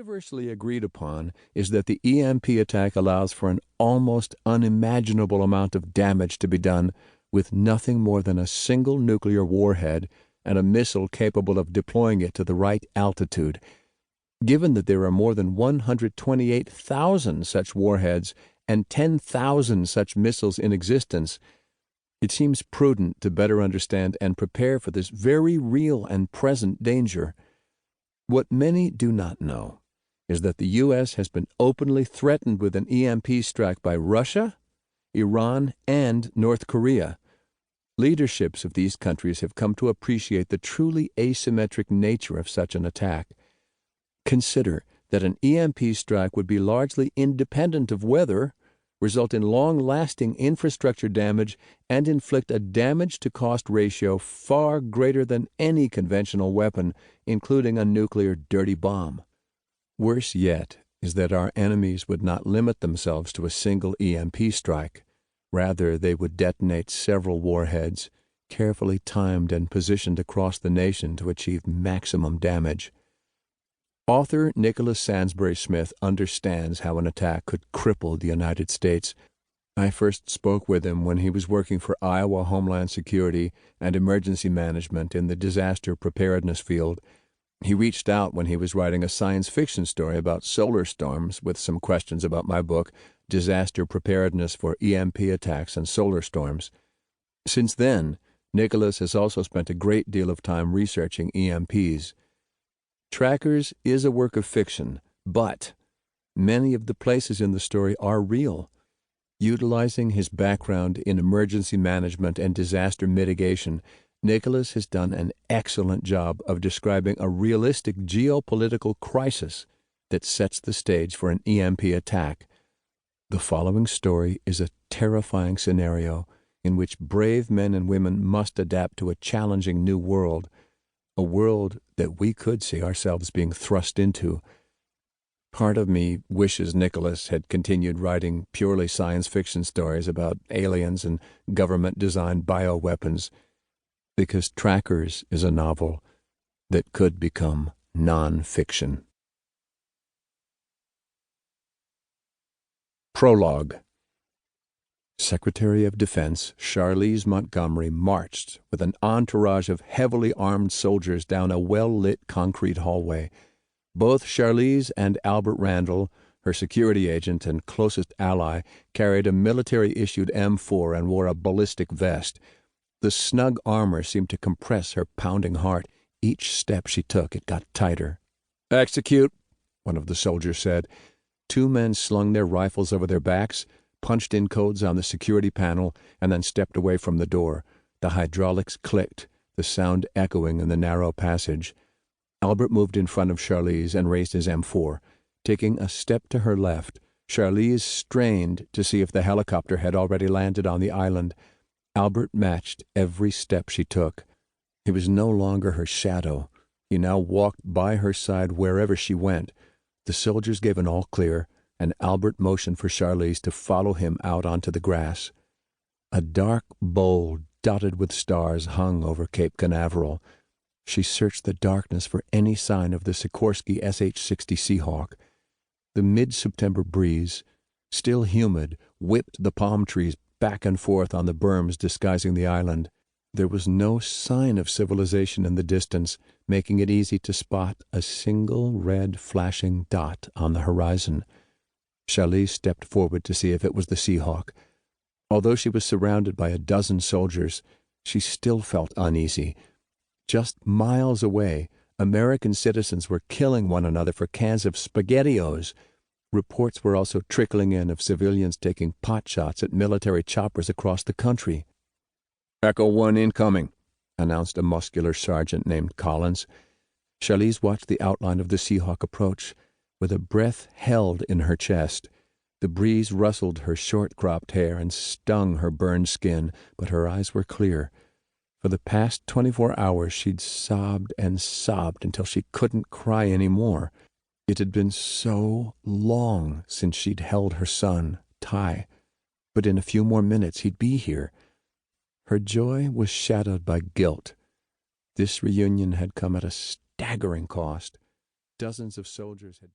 Universally agreed upon is that the EMP attack allows for an almost unimaginable amount of damage to be done with nothing more than a single nuclear warhead and a missile capable of deploying it to the right altitude. Given that there are more than 128,000 such warheads and 10,000 such missiles in existence, it seems prudent to better understand and prepare for this very real and present danger. What many do not know is that the U.S. has been openly threatened with an EMP strike by Russia, Iran, and North Korea. Leaderships of these countries have come to appreciate the truly asymmetric nature of such an attack. Consider that an EMP strike would be largely independent of weather, result in long-lasting infrastructure damage, and inflict a damage-to-cost ratio far greater than any conventional weapon, including a nuclear dirty bomb. Worse yet is that our enemies would not limit themselves to a single EMP strike. Rather, they would detonate several warheads, carefully timed and positioned across the nation to achieve maximum damage. Author Nicholas Sansbury Smith understands how an attack could cripple the United States. I first spoke with him when he was working for Iowa Homeland Security and Emergency Management in the disaster preparedness field. He reached out when he was writing a science fiction story about solar storms with some questions about my book, Disaster Preparedness for EMP Attacks and Solar Storms. Since then, Nicholas has also spent a great deal of time researching EMPs. Trackers is a work of fiction, but many of the places in the story are real. Utilizing his background in emergency management and disaster mitigation, Nicholas has done an excellent job of describing a realistic geopolitical crisis that sets the stage for an EMP attack. The following story is a terrifying scenario in which brave men and women must adapt to a challenging new world, a world that we could see ourselves being thrust into. Part of me wishes Nicholas had continued writing purely science fiction stories about aliens and government-designed bioweapons, because Trackers is a novel that could become non-fiction. Prologue. Secretary of Defense Charlize Montgomery marched with an entourage of heavily armed soldiers down a well-lit concrete hallway. Both Charlize and Albert Randall, her security agent and closest ally, carried a military-issued M4 and wore a ballistic vest. The snug armor seemed to compress her pounding heart. Each step she took, it got tighter. "Execute," one of the soldiers said. Two men slung their rifles over their backs, punched in codes on the security panel, and then stepped away from the door. The hydraulics clicked, the sound echoing in the narrow passage. Albert moved in front of Charlize and raised his M4. Taking a step to her left, Charlize strained to see if the helicopter had already landed on the island. Albert matched every step she took. He was no longer her shadow. He now walked by her side wherever she went. The soldiers gave an all-clear, and Albert motioned for Charlize to follow him out onto the grass. A dark bowl dotted with stars hung over Cape Canaveral. She searched the darkness for any sign of the Sikorsky SH-60 Seahawk. The mid-September breeze, still humid, whipped the palm trees back and forth on the berms disguising the island. There was no sign of civilization in the distance, making it easy to spot a single red flashing dot on the horizon. Charlize stepped forward to see if it was the Seahawk. Although she was surrounded by a dozen soldiers, she still felt uneasy. Just miles away, American citizens were killing one another for cans of SpaghettiOs. Reports were also trickling in of civilians taking pot shots at military choppers across the country. "Echo 1 incoming," announced a muscular sergeant named Collins. Charlize watched the outline of the Seahawk approach, with a breath held in her chest. The breeze rustled her short-cropped hair and stung her burned skin, but her eyes were clear. For the past 24 hours she'd sobbed and sobbed until she couldn't cry any more. It had been so long since she'd held her son, Ty, but in a few more minutes he'd be here. Her joy was shadowed by guilt. This reunion had come at a staggering cost. Dozens of soldiers had